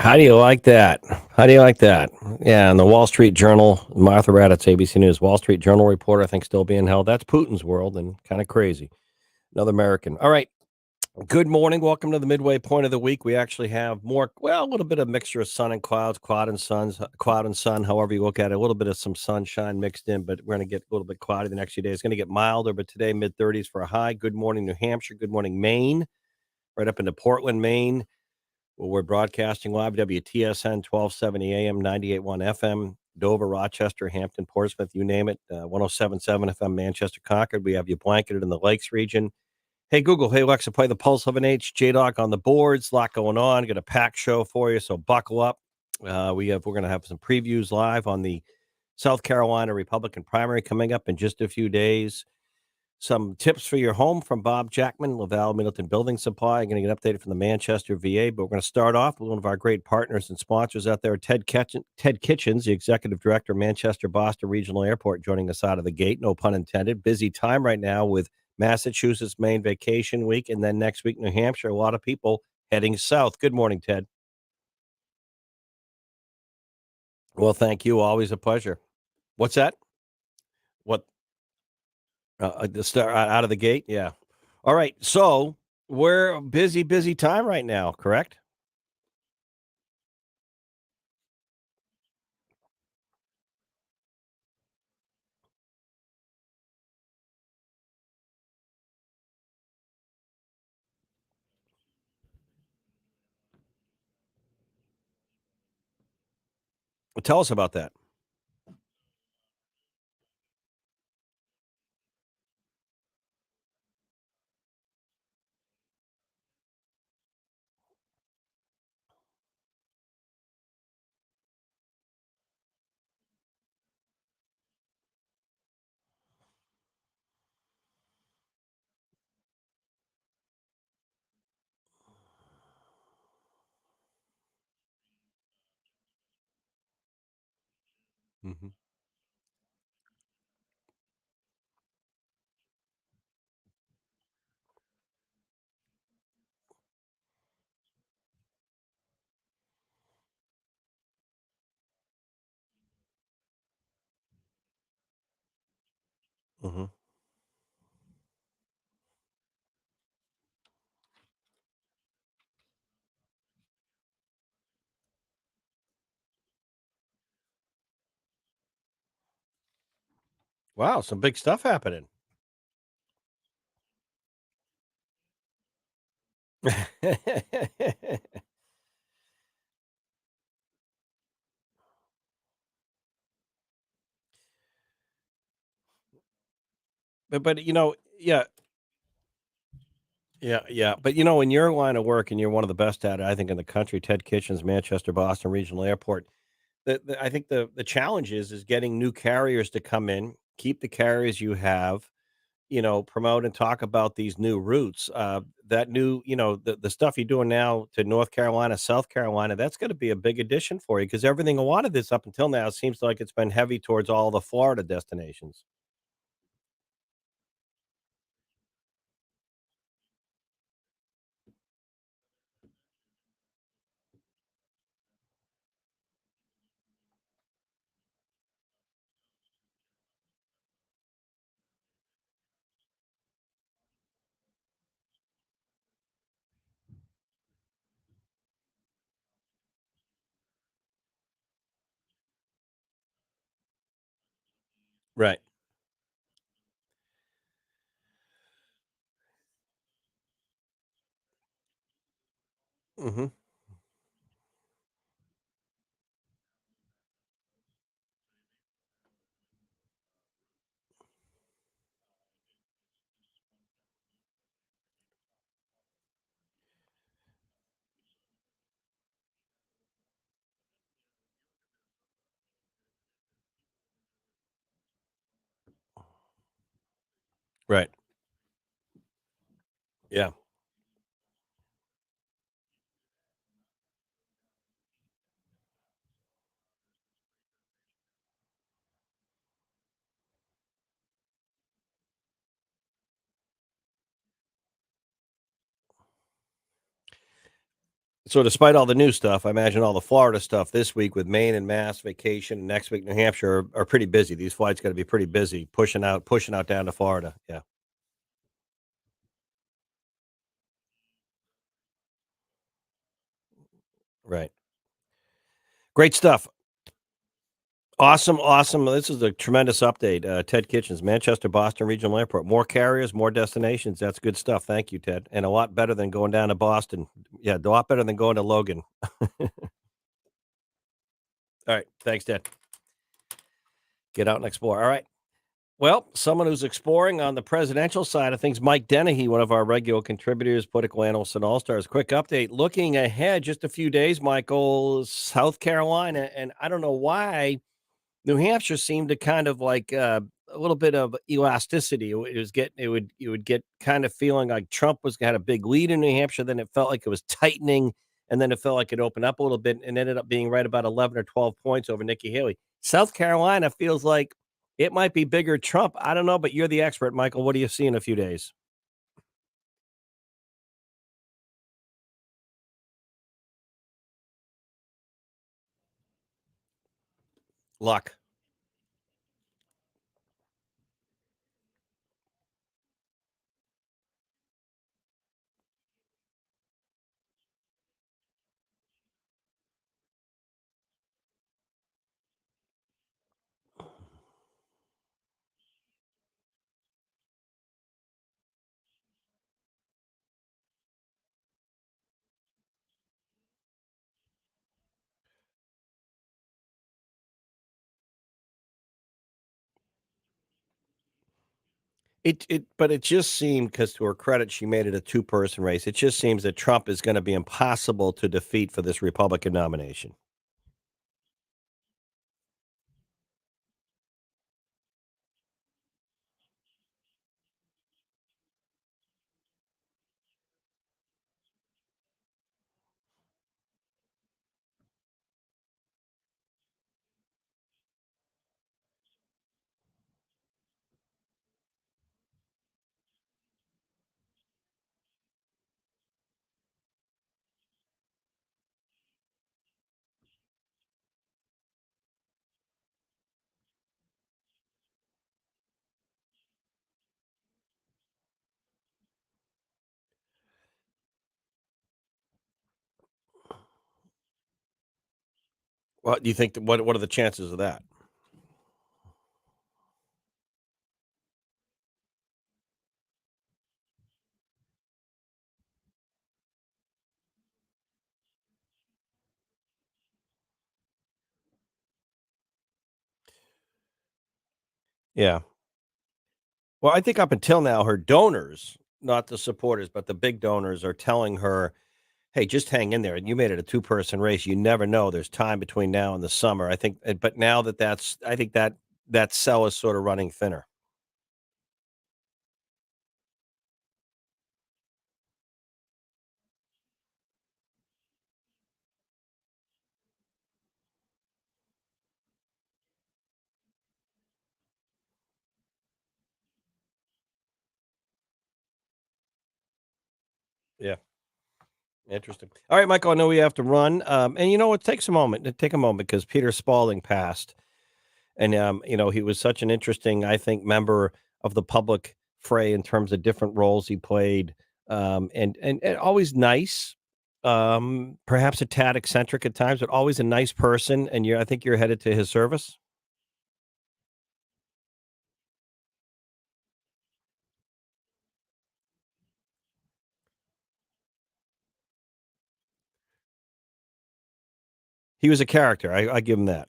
How do you like that? How do you like that? Yeah, and the Wall Street Journal, Martha Raddatz, ABC News, Wall Street Journal reporter, I think, still being held. That's Putin's world and kind of crazy. Another American. All right. Good morning. Welcome to the midway point of the week. We actually have a little bit of mixture of sun and clouds, cloud and sun, however you look at it. A little bit of some sunshine mixed in, but we're going to get a little bit cloudy the next few days. It's going to get milder, but today, mid 30s for a high. Good morning, New Hampshire. Good morning, Maine. Right up into Portland, Maine. Well, we're broadcasting live WTSN 1270 AM, 98.1 FM, Dover, Rochester, Hampton, Portsmouth, you name it. 1077 FM, Manchester, Concord. We have you blanketed in the Lakes region. Hey, Google. Hey, Alexa, play the Pulse of an H. J-Dog on the boards. A lot going on. Got a packed show for you, so buckle up. We're going to have some previews live on the South Carolina Republican primary coming up in just a few days. Some tips for your home from Bob Jackman, Laval Middleton Building Supply. Going to get updated from the Manchester VA, but we're going to start off with one of our great partners and sponsors out there, Ted Kitchens, the Executive Director of Manchester Boston Regional Airport, joining us out of the gate. No pun intended. Busy time right now with Massachusetts, Maine vacation week, and then next week, New Hampshire. A lot of people heading south. Good morning, Ted. Well, thank you. Always a pleasure. What's that? What? The start out of the gate? Yeah. All right. So we're busy, busy time right now, correct? Well, tell us about that. Mhm, mhm. Wow, some big stuff happening. But, yeah, yeah, yeah. But, in your line of work, and you're one of the best at it, I think, in the country, Ted Kitchens, Manchester, Boston Regional Airport. I think the challenge is getting new carriers to come in, keep the carriers you have, promote and talk about these new routes. That new, the stuff you're doing now to North Carolina, South Carolina, that's going to be a big addition for you because everything a lot of this up until now seems like it's been heavy towards all the Florida destinations. Right. Hmm. Right. Yeah. So despite all the new stuff, I imagine all the Florida stuff this week with Maine and Mass vacation, and next week New Hampshire are pretty busy. These flights got to be pretty busy pushing out down to Florida. Yeah, right. Great stuff. Awesome, awesome. This is a tremendous update. Ted Kitchens, Manchester Boston Regional Airport. More carriers, more destinations. That's good stuff. Thank you, Ted. And a lot better than going down to Boston. Yeah, a lot better than going to Logan. All right. Thanks, Ted. Get out and explore. All right. Well, someone who's exploring on the presidential side of things, Mike Dennehy, one of our regular contributors, political analyst and all stars. Quick update. Looking ahead just a few days, Michael, South Carolina. And I don't know why New Hampshire seemed to kind of like a little bit of elasticity. It would get kind of feeling like Trump was had a big lead in New Hampshire. Then it felt like it was tightening, and then it felt like it opened up a little bit, and ended up being right about 11 or 12 points over Nikki Haley. South Carolina feels like it might be bigger Trump. I don't know, but you're the expert, Michael. What do you see in a few days? Luck. But it just seemed, because to her credit, she made it a two-person race. It just seems that Trump is going to be impossible to defeat for this Republican nomination. What do you think? What are the chances of that? Yeah. Well, I think up until now, her donors, not the supporters, but the big donors, are telling her, "Hey, just hang in there." And you made it a two-person race. You never know. There's time between now and the summer. I think, but now I think that cell is sort of running thinner. Yeah. Interesting. All right, Michael. I know we have to run, and you know what? Takes a moment. Take a moment because Peter Spalding passed. And, he was such an interesting, I think, member of the public fray in terms of different roles he played, and always nice, perhaps a tad eccentric at times, but always a nice person. And I think you're headed to his service. He was a character. I give him that.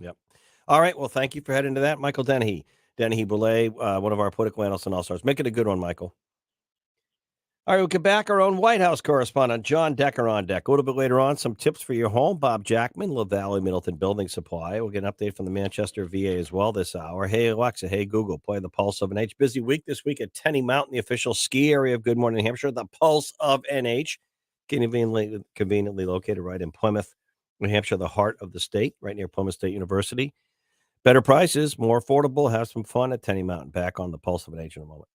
Yep. All right. Well, thank you for heading to that, Michael Dennehy. Dennehy Boulay, one of our political analysts and all stars. Make it a good one, Michael. All right, we'll get back our own White House correspondent, John Decker, on deck. A little bit later on, some tips for your home. Bob Jackman, La Valley Middleton Building Supply. We'll get an update from the Manchester VA as well this hour. Hey, Alexa. Hey, Google. Play the Pulse of NH. Busy week this week at Tenny Mountain, the official ski area of Good Morning New Hampshire. The Pulse of NH. Conveniently located right in Plymouth, New Hampshire, the heart of the state, right near Plymouth State University. Better prices, more affordable. Have some fun at Tenny Mountain. Back on the Pulse of NH in a moment.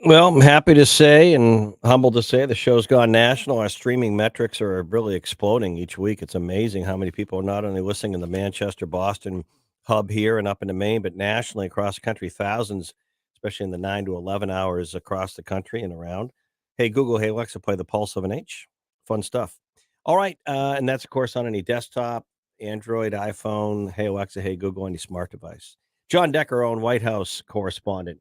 Well, I'm happy to say and humbled to say the show's gone national. Our streaming metrics are really exploding each week. It's amazing how many people are not only listening in the Manchester, Boston hub here and up into Maine, but nationally across the country, thousands, especially in the 9 to 11 hours across the country and around. Hey, Google, hey, Alexa, play the Pulse of an H. Fun stuff. All right. And that's, of course, on any desktop, Android, iPhone, hey, Alexa, hey, Google, any smart device. John Decker, our own White House correspondent.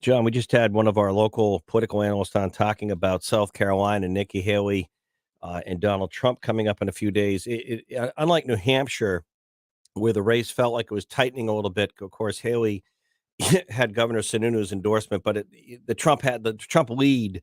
John, we just had one of our local political analysts on talking about South Carolina, Nikki Haley, and Donald Trump coming up in a few days. Unlike New Hampshire, where the race felt like it was tightening a little bit, of course, Haley had Governor Sununu's endorsement, but the Trump lead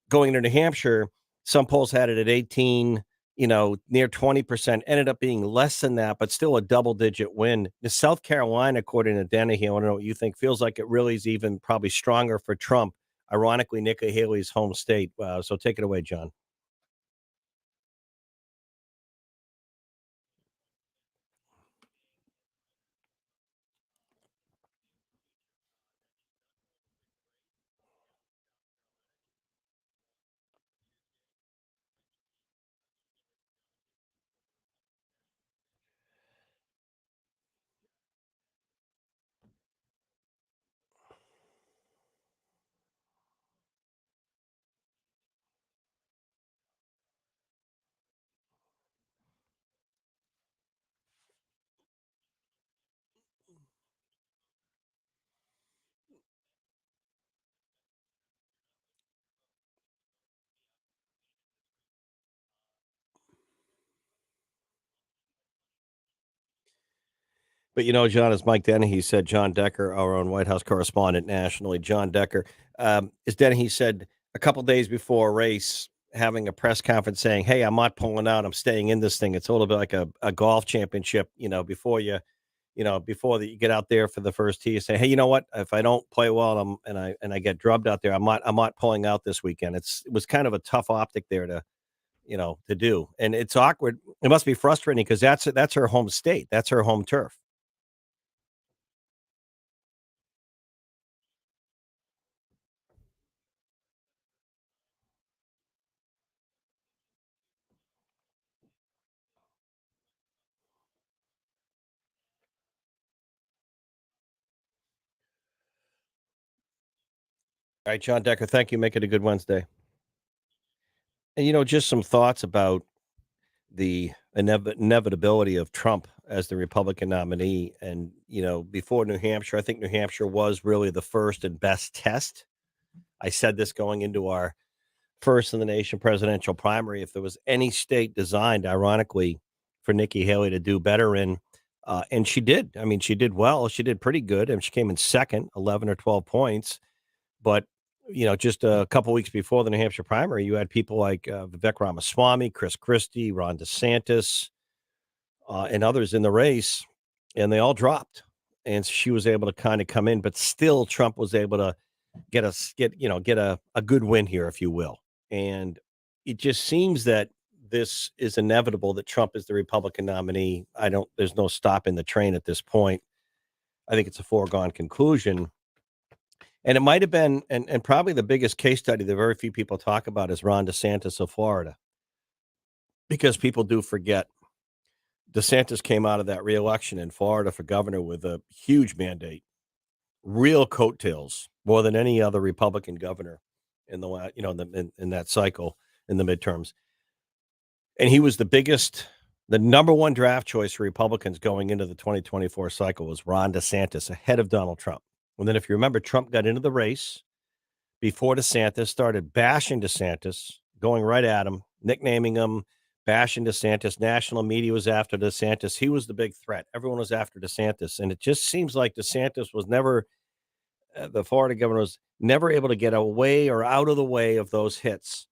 going into New Hampshire. Some polls had it at 18, near 20%, ended up being less than that, but still a double digit win. The South Carolina, according to Dennehy, I want to know what you think, feels like it really is even probably stronger for Trump. Ironically, Nikki Haley's home state. So take it away, John. But John, as Mike Dennehy said, John Decker, our own White House correspondent nationally, John Decker, as Dennehy said a couple days before a race, having a press conference saying, "Hey, I'm not pulling out. I'm staying in this thing." It's a little bit like a golf championship. Before you get out there for the first tee, you say, "Hey, you know what? If I don't play well and I get drubbed out there, I'm not pulling out this weekend." It was kind of a tough optic there to do, and it's awkward. It must be frustrating because that's her home state. That's her home turf. All right, John Decker, thank you. Make it a good Wednesday. And, just some thoughts about the inevitability of Trump as the Republican nominee. And, before New Hampshire, I think New Hampshire was really the first and best test. I said this going into our first in the nation presidential primary. If there was any state designed, ironically, for Nikki Haley to do better in, and she did. I mean, she did well. She did pretty good. And she came in second, 11 or 12 points. But, just a couple weeks before the New Hampshire primary, you had people like Vivek Ramaswamy, Chris Christie, Ron DeSantis, and others in the race, and they all dropped. And she was able to kind of come in, but still Trump was able to get a good win here, if you will. And it just seems that this is inevitable that Trump is the Republican nominee. There's no stopping the train at this point. I think it's a foregone conclusion. And it might have been, and probably the biggest case study that very few people talk about is Ron DeSantis of Florida, because people do forget DeSantis came out of that reelection in Florida for governor with a huge mandate, real coattails, more than any other Republican governor in in that cycle in the midterms. And he was the number one draft choice for Republicans going into the 2024 cycle was Ron DeSantis ahead of Donald Trump. And then if you remember, Trump got into the race before DeSantis, started bashing DeSantis, going right at him, nicknaming him, bashing DeSantis. National media was after DeSantis. He was the big threat. Everyone was after DeSantis. And it just seems like DeSantis was never, the Florida governor was never able to get away or out of the way of those hits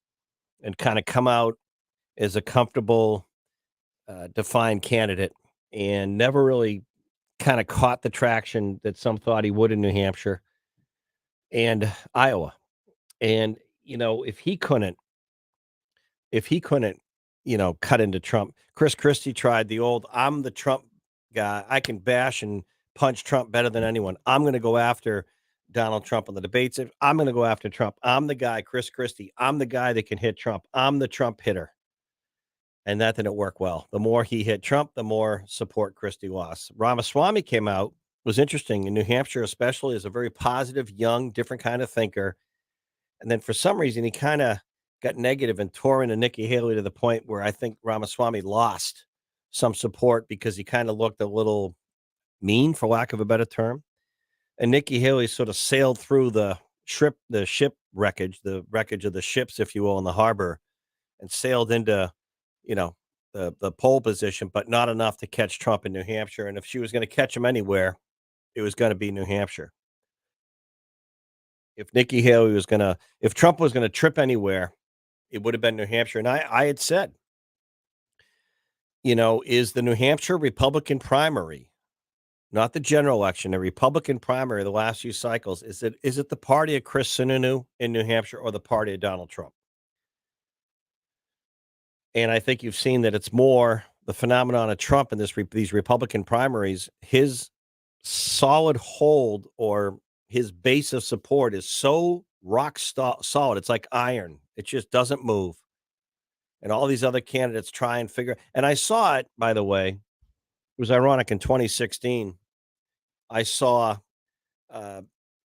and kind of come out as a comfortable, defined candidate, and never really kind of caught the traction that some thought he would in New Hampshire and Iowa. And, if he couldn't, cut into Trump, Chris Christie tried the old, I'm the Trump guy. I can bash and punch Trump better than anyone. I'm going to go after Donald Trump in the debates. I'm going to go after Trump. I'm the guy, Chris Christie. I'm the guy that can hit Trump. I'm the Trump hitter. And that didn't work well. The more he hit Trump, the more support Christie lost. Ramaswamy came out, was interesting in New Hampshire, especially as a very positive, young, different kind of thinker. And then for some reason, he kind of got negative and tore into Nikki Haley to the point where I think Ramaswamy lost some support because he kind of looked a little mean, for lack of a better term. And Nikki Haley sort of sailed through the wreckage of the ships, if you will, in the harbor, and sailed into, you know, the pole position, but not enough to catch Trump in New Hampshire. And if she was going to catch him anywhere, it was going to be New Hampshire. If Nikki Haley was gonna if Trump was gonna trip anywhere, it would have been New Hampshire. And I had said, is the New Hampshire Republican primary, not the general election, the Republican primary, the last few cycles, is it the party of Chris Sununu in New Hampshire or the party of Donald Trump? And I think you've seen that it's more the phenomenon of Trump in these Republican primaries. His solid hold or his base of support is so solid. It's like iron. It just doesn't move. And all these other candidates try and figure. And I saw it, by the way. It was ironic in 2016. I saw uh,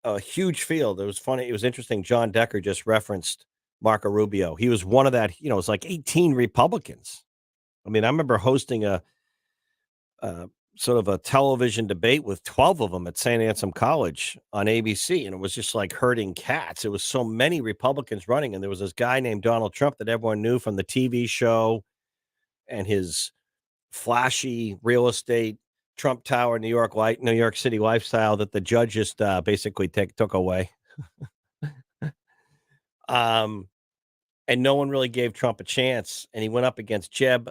a huge field. It was funny. It was interesting. John Decker just referenced Marco Rubio. He was one of that. It's like 18 Republicans. I mean, I remember hosting a sort of a television debate with 12 of them at St. Anselm College on ABC, and it was just like herding cats. It was so many Republicans running, and there was this guy named Donald Trump that everyone knew from the TV show and his flashy real estate Trump Tower, New York City lifestyle that the judge just basically took away. Um, and no one really gave Trump a chance, and he went up against Jeb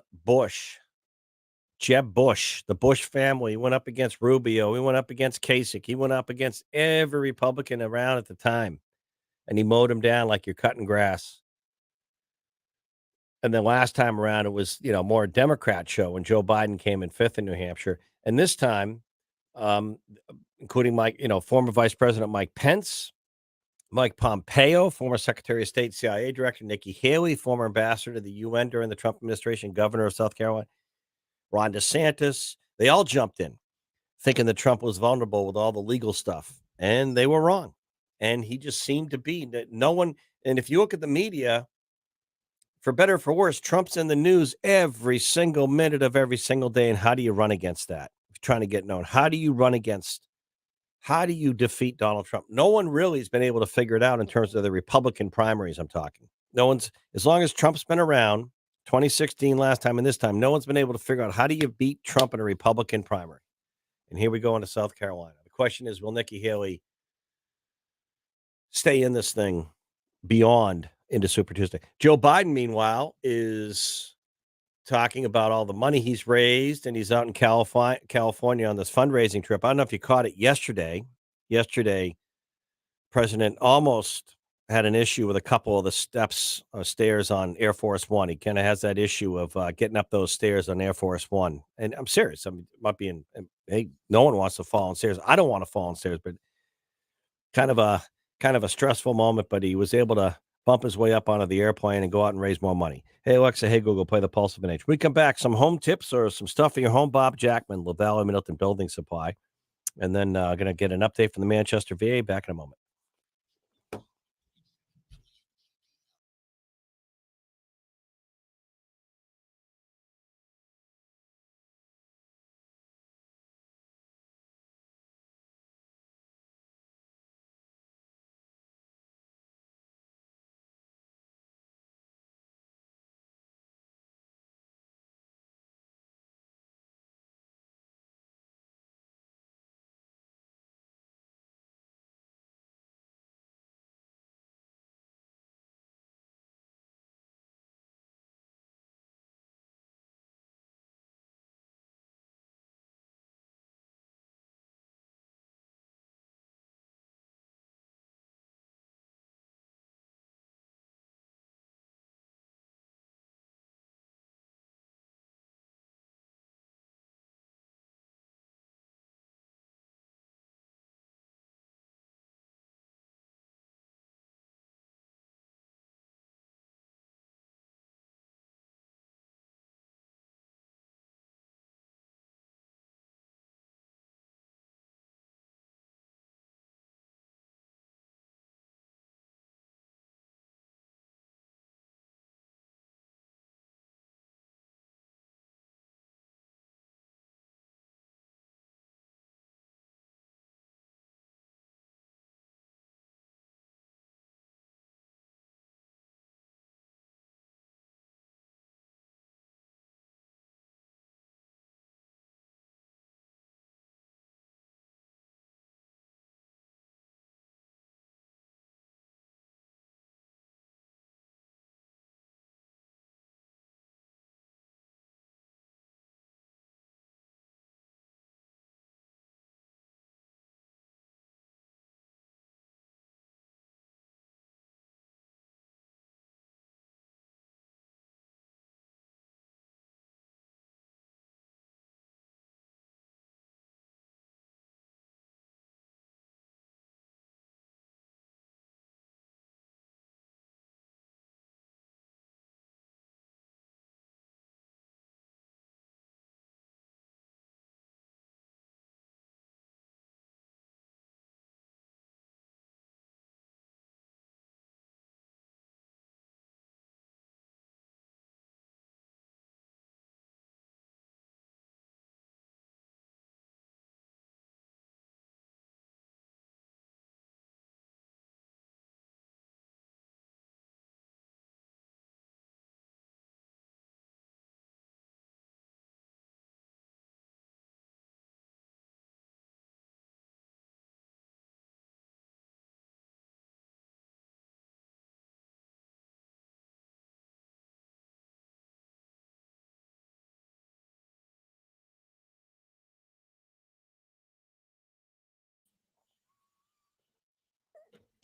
Bush, the Bush family. He went up against Rubio. He went up against Kasich. He went up against every Republican around at the time, and he mowed him down like you're cutting grass. And then last time around, it was more a Democrat show when Joe Biden came in fifth in New Hampshire, and this time, um, including former Vice President Mike Pence, Mike Pompeo, former Secretary of State, CIA Director Nikki Haley, former ambassador to the UN during the Trump administration, Governor of South Carolina, Ron DeSantis. They all jumped in, thinking that Trump was vulnerable with all the legal stuff, and they were wrong. And he just seemed to be that no one. And if you look at the media, for better or for worse, Trump's in the news every single minute of every single day. And how do you run against that? Trying to get known. How do you defeat Donald Trump? No one really has been able to figure it out in terms of the Republican primaries. I'm talking. No one's, as long as Trump's been around, 2016 last time and this time, no one's been able to figure out how do you beat Trump in a Republican primary. And here we go into South Carolina. The question is, will Nikki Haley stay in this thing beyond into Super Tuesday? Joe Biden, meanwhile, is talking about all the money he's raised, and he's out in California on this fundraising trip. I don't know if you caught it yesterday. Yesterday, President almost had an issue with a couple of the stairs on Air Force One. He kind of has that issue of getting up those stairs on Air Force One. And I'm serious. I mean, it might be hey, no one wants to fall on stairs. I don't want to fall on stairs, but kind of a kind of a stressful moment. But he was able to bump his way up onto the airplane and go out and raise more money. Hey, Alexa, hey, Google, play the Pulse of an Age. When we come back, some home tips or some stuff for your home. Bob Jackman, LaValle Middleton Building Supply. And then going to get an update from the Manchester VA back in a moment.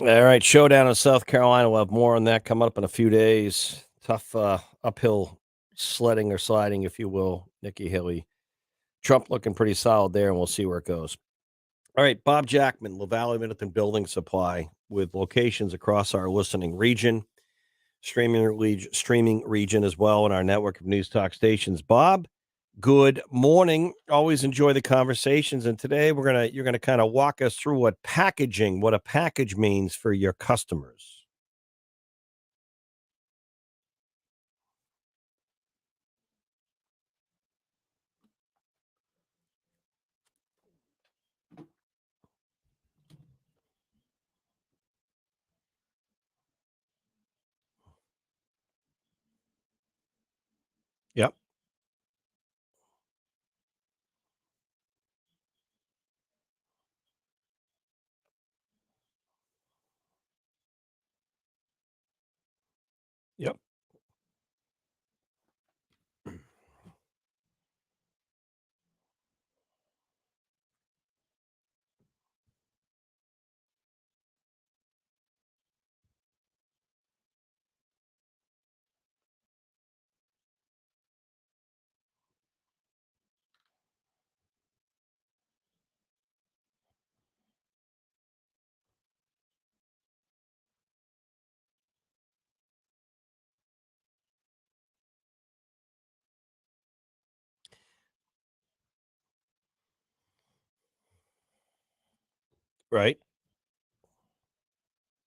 All right, showdown in South Carolina. We'll have more on that coming up in a few days. Tough uphill sledding or sliding, if you will. Nikki Haley, Trump looking pretty solid there, and we'll see where it goes. All right, Bob Jackman, LaValle Minutton Building Supply, with locations across our listening region, streaming region as well, in our network of news talk stations. Bob, good morning. Always enjoy the conversations, and today you're gonna kind of walk us through what a package means for your customers. Yep, yep, right,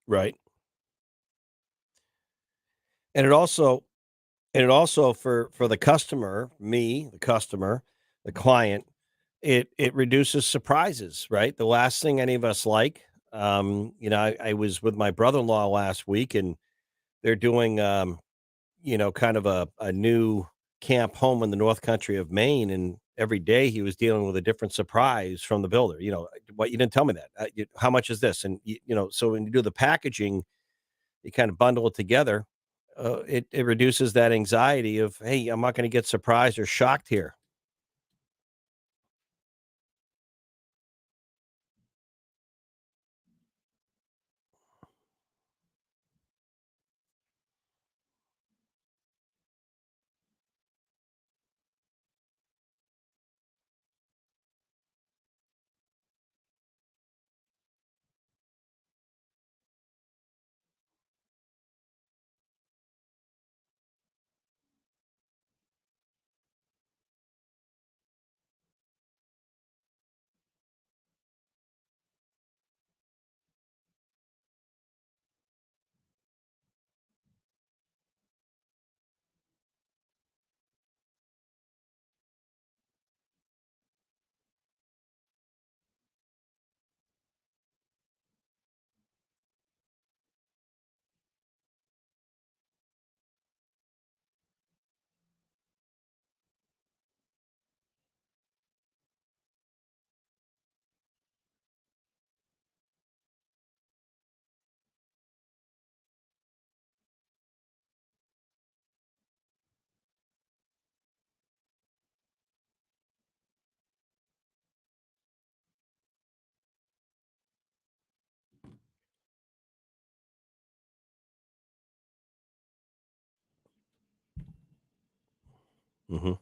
right, and it also for the customer, me, the customer, the client, it reduces surprises, right? The last thing any of us like. I was with my brother-in-law last week, and they're doing kind of a new camp home in the North Country of Maine, and every day he was dealing with a different surprise from the builder. What you didn't tell me that. How much is this? And so when you do the packaging, you kind of bundle it together. It reduces that anxiety of, hey, I'm not going to get surprised or shocked here. Hmm.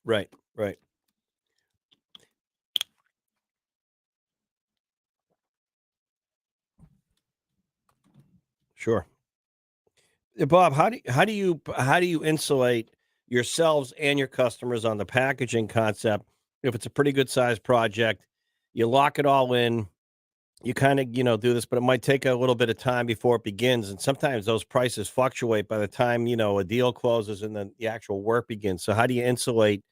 Right, right, sure. Bob, how do you insulate yourselves and your customers on the packaging concept? If it's a pretty good sized project, you lock it all in. You kind of do this, but it might take a little bit of time before it begins, and sometimes those prices fluctuate by the time a deal closes and then the actual work begins. So how do you insulate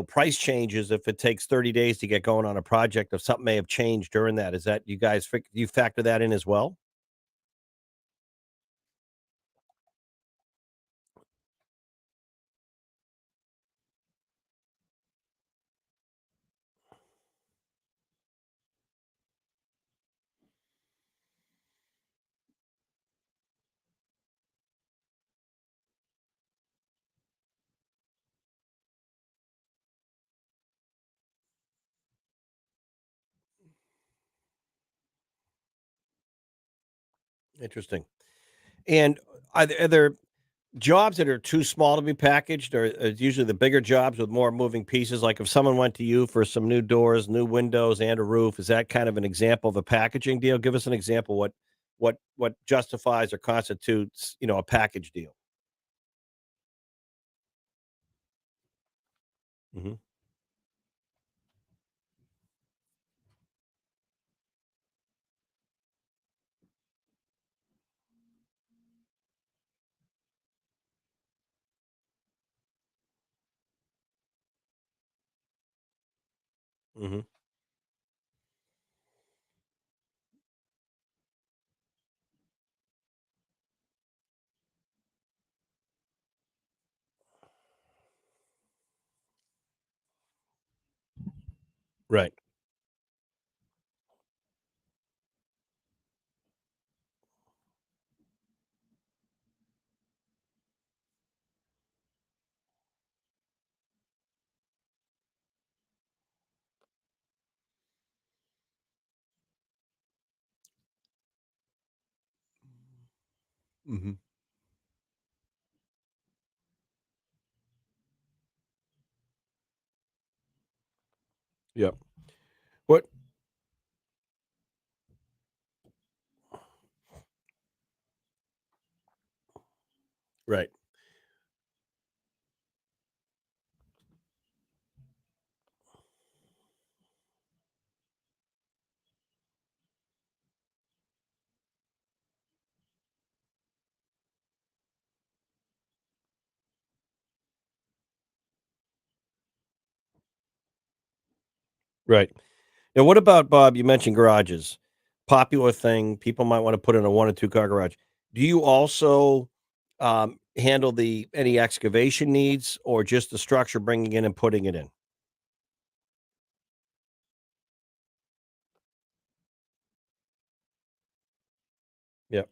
price changes if it takes 30 days to get going on a project? If something may have changed during that, is that you factor that in as well? Interesting. And are there jobs that are too small to be packaged, or it's usually the bigger jobs with more moving pieces? Like if someone went to you for some new doors, new windows, and a roof, is that kind of an example of a packaging deal? Give us an example. What justifies or constitutes, a package deal? Hmm. Hmm. Right. Hmm. Yep. What? Right. Right. Now, what about Bob? You mentioned garages, popular thing. People might want to put in a one or two car garage. Do you also handle the any excavation needs, or just the structure, bringing in and putting it in? Yep.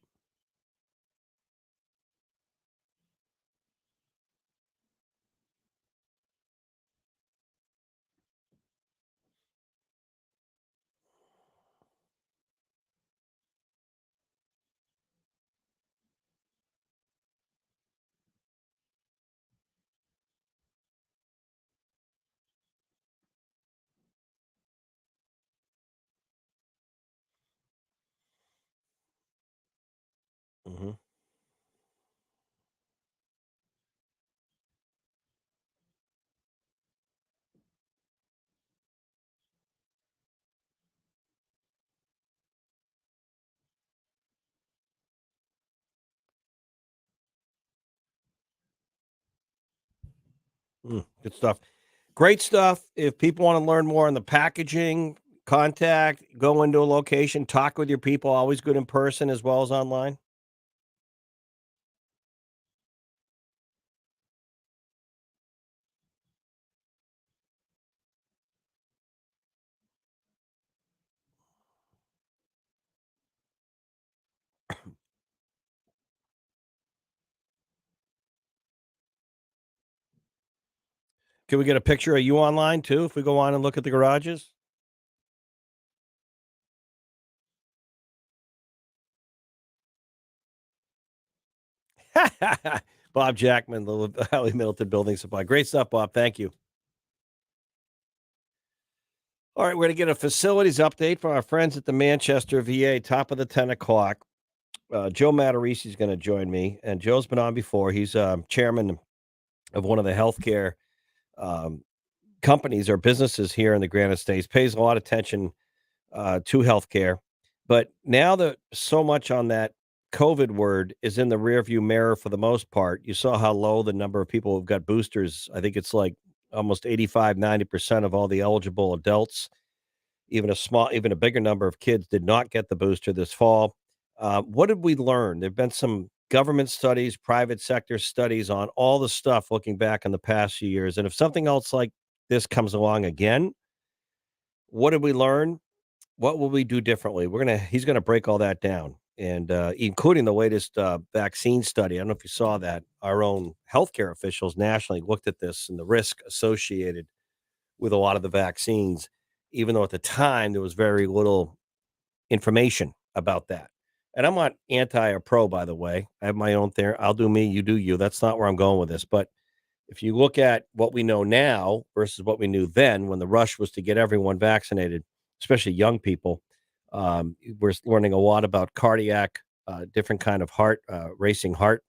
Hmm. Good stuff. Great stuff. If people want to learn more on the packaging, contact, go into a location, talk with your people. Always good in person as well as online. Can we get a picture of you online too if we go on and look at the garages? Bob Jackman, the Alley Middleton Building Supply. Great stuff, Bob. Thank you. All right, we're going to get a facilities update from our friends at the Manchester VA, top of the 10 o'clock. Joe Matarisi is going to join me, and Joe's been on before. He's chairman of one of the healthcare um, companies or businesses here in the Granite States, pays a lot of attention to healthcare. But now that so much on that COVID word is in the rearview mirror for the most part, you saw how low the number of people who've got boosters. I think it's like almost 85-90% of all the eligible adults. Even a bigger number of kids did not get the booster this fall. What did we learn? There've been some government studies, private sector studies on all the stuff looking back in the past few years. And if something else like this comes along again, what did we learn? What will we do differently? He's gonna break all that down, and including the latest vaccine study. I don't know if you saw that. Our own healthcare officials nationally looked at this and the risk associated with a lot of the vaccines, even though at the time there was very little information about that. And I'm not anti or pro, by the way. I have my own theory. I'll do me, you do you. That's not where I'm going with this. But if you look at what we know now versus what we knew then, when the rush was to get everyone vaccinated, especially young people, we're learning a lot about cardiac, different kind of heart, racing heart,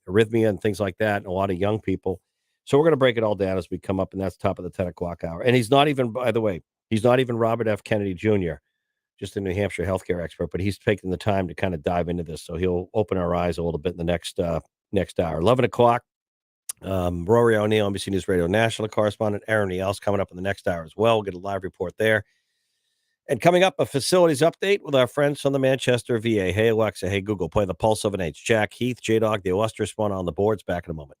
arrhythmia, and things like that. And a lot of young people. So we're going to break it all down as we come up, and that's top of the 10 o'clock hour. And he's not even, by the way, he's not even Robert F. Kennedy Jr., just a New Hampshire healthcare expert, but he's taking the time to kind of dive into this. So he'll open our eyes a little bit in the next hour. 11 o'clock. Rory O'Neill, NBC News Radio national correspondent. Aaron Niels coming up in the next hour as well. We'll get a live report there. And coming up, a facilities update with our friends from the Manchester VA. Hey, Alexa. Hey, Google. Play the Pulse of an H. Jack, Heath, J-Dog, the illustrious one on the boards. Back in a moment.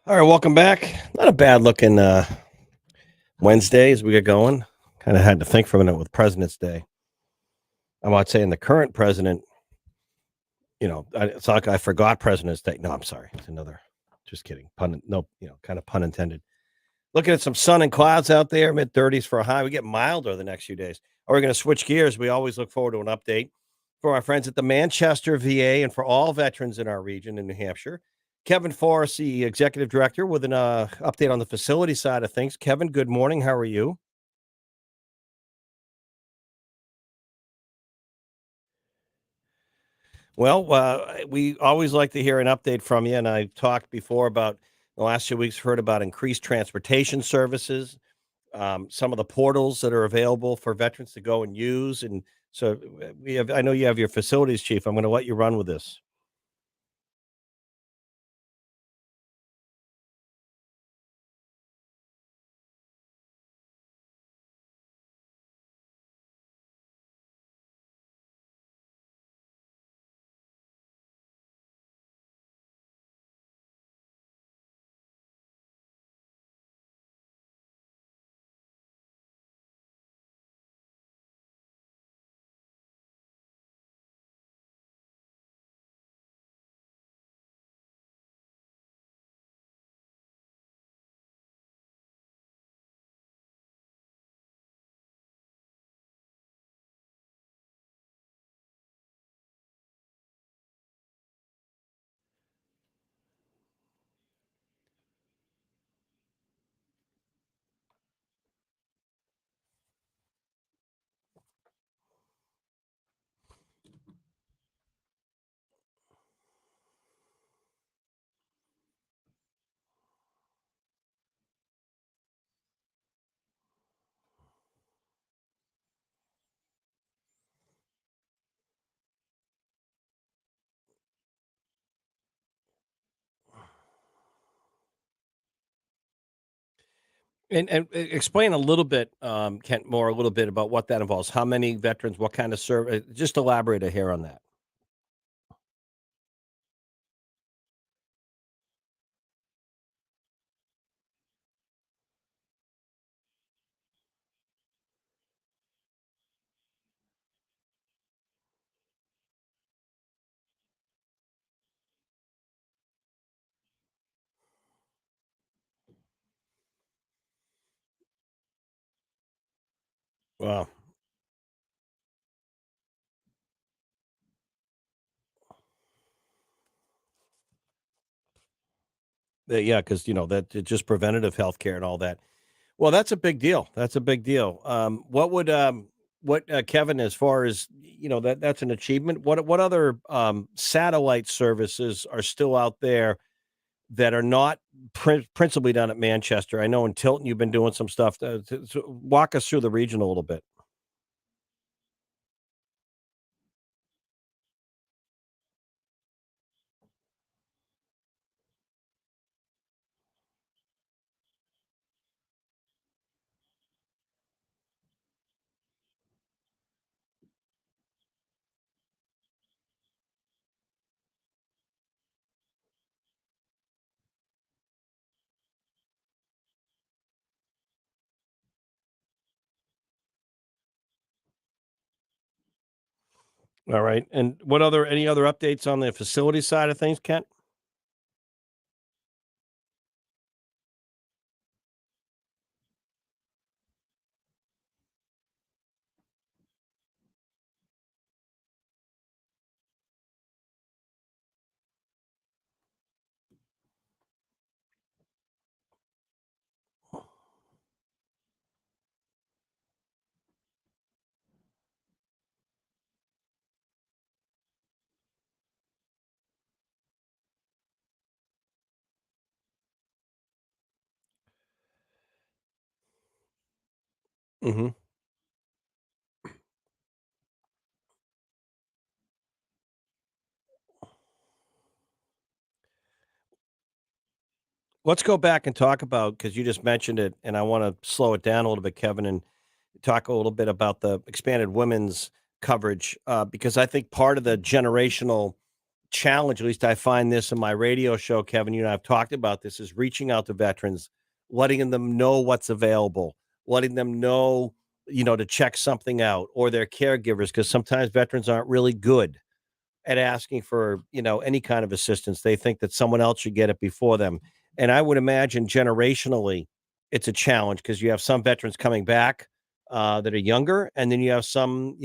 All right, welcome back. Not a bad looking Wednesday as we get going. Kind of had to think for a minute with President's Day. I'm not saying the current president, it's like I forgot President's Day. No, I'm sorry. It's another, just kidding. Pun, no, kind of pun intended. Looking at some sun and clouds out there, mid 30s for a high. We get milder the next few days. Are we going to switch gears? We always look forward to an update for our friends at the Manchester VA and for all veterans in our region in New Hampshire. Kevin Forrest, the executive director, with an update on the facility side of things. Kevin, good morning. How are you? Well, we always like to hear an update from you. And I talked before about the last 2 weeks, heard about increased transportation services. some of the portals that are available for veterans to go and use. And so we have, I know you have your facilities chief. I'm going to let you run with this. And explain a little bit, Kent, more a little bit about what that involves. How many veterans? What kind of service? Just elaborate a hair on that. Wow. Yeah, because that just preventative health care and all that. Well, that's a big deal. That's a big deal. What Kevin, as far as that's an achievement. What other satellite services are still out there that are not principally down at Manchester? I know in Tilton you've been doing some stuff. To walk us through the region a little bit. All right. And any other updates on the facility side of things, Kent? Hmm. Let's go back and talk about, because you just mentioned it, and I want to slow it down a little bit, Kevin, and talk a little bit about the expanded women's coverage, because I think part of the generational challenge, at least I find this in my radio show, Kevin, you and I have talked about this, is reaching out to veterans, letting them know what's available, letting them know, to check something out, or their caregivers, because sometimes veterans aren't really good at asking for, any kind of assistance. They think that someone else should get it before them. And I would imagine generationally, it's a challenge because you have some veterans coming back that are younger, and then you have some,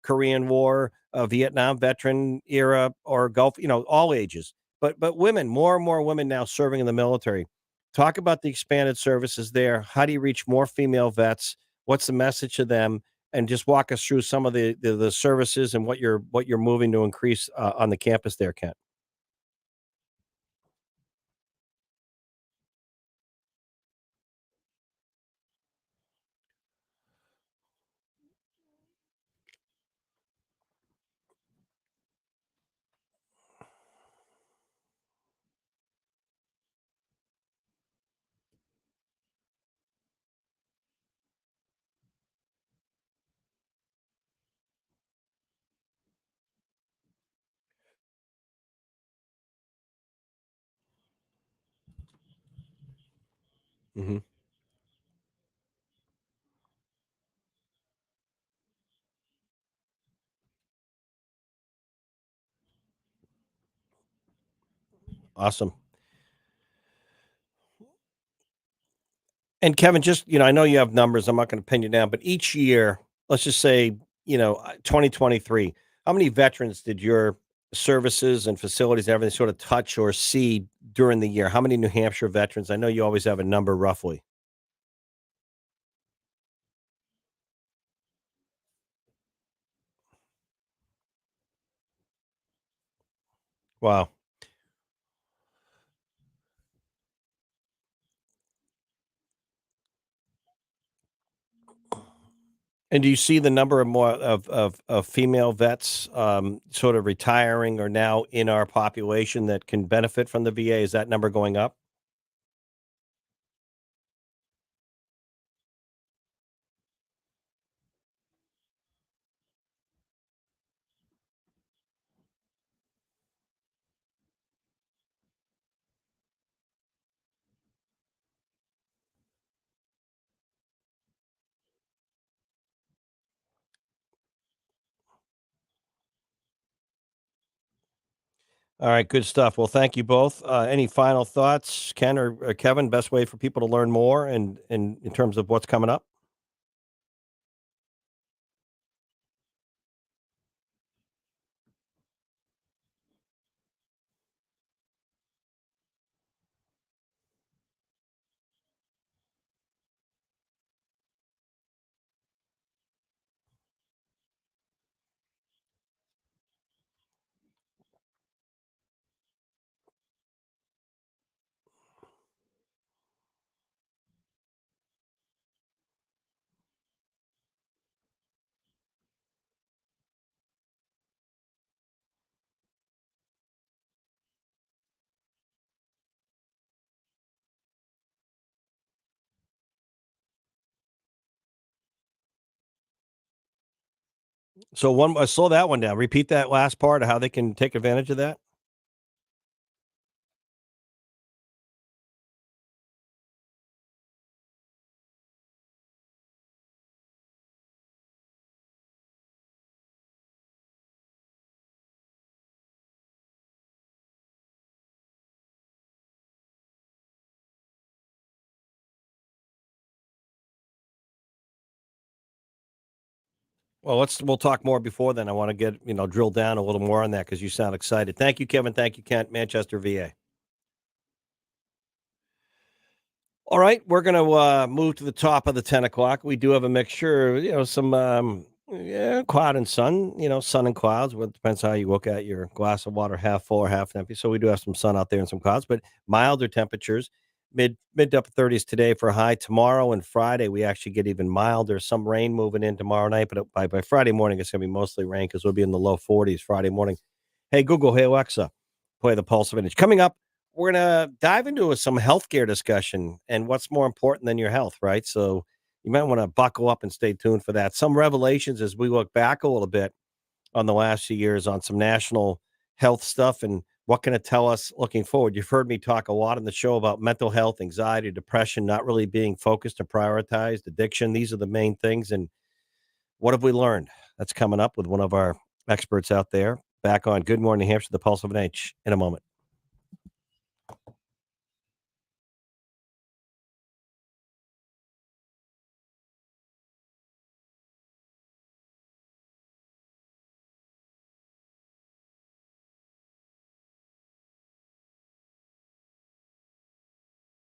Korean War, Vietnam veteran era, or Gulf, all ages. But women, more and more women now serving in the military. Talk about the expanded services there. How do you reach more female vets? What's the message to them? And just walk us through some of the services and what you're moving to increase on the campus there, Kent. Hmm. Awesome. And Kevin, just, I know you have numbers. I'm not going to pin you down, but each year, let's just say, 2023, how many veterans did your services and facilities, everything sort of touch or see during the year? How many New Hampshire veterans? I know you always have a number roughly. Wow. And do you see the number of more of female vets sort of retiring or now in our population that can benefit from the VA? Is that number going up? All right, good stuff. Well, thank you both. Any final thoughts, Ken or Kevin? Best way for people to learn more and in terms of what's coming up? So one, I slow that one down. Repeat that last part of how they can take advantage of that. Well, we'll talk more before then. I want to get drill down a little more on that because you sound excited. Thank you, Kevin. Thank you, Kent. Manchester, VA. All right, we're going to move to the top of the 10 o'clock. We do have a mixture, some yeah, cloud and sun, sun and clouds. Well, it depends how you look at your glass of water, half full or half empty. So we do have some sun out there and some clouds, but milder temperatures, mid to upper 30s today for a high. Tomorrow and Friday, we actually get even milder. Some rain moving in tomorrow night, but by Friday morning, it's going to be mostly rain because we'll be in the low 40s Friday morning. Hey, Google, hey, Alexa, play the Pulse of Vintage. Coming up, we're going to dive into some healthcare discussion and what's more important than your health, right? So you might want to buckle up and stay tuned for that. Some revelations as we look back a little bit on the last few years on some national health stuff and what can it tell us looking forward. You've heard me talk a lot in the show about mental health, anxiety, depression, not really being focused or prioritized, addiction. These are the main things. And what have we learned? That's coming up with one of our experts out there back on Good Morning New Hampshire, the Pulse of an H in a moment.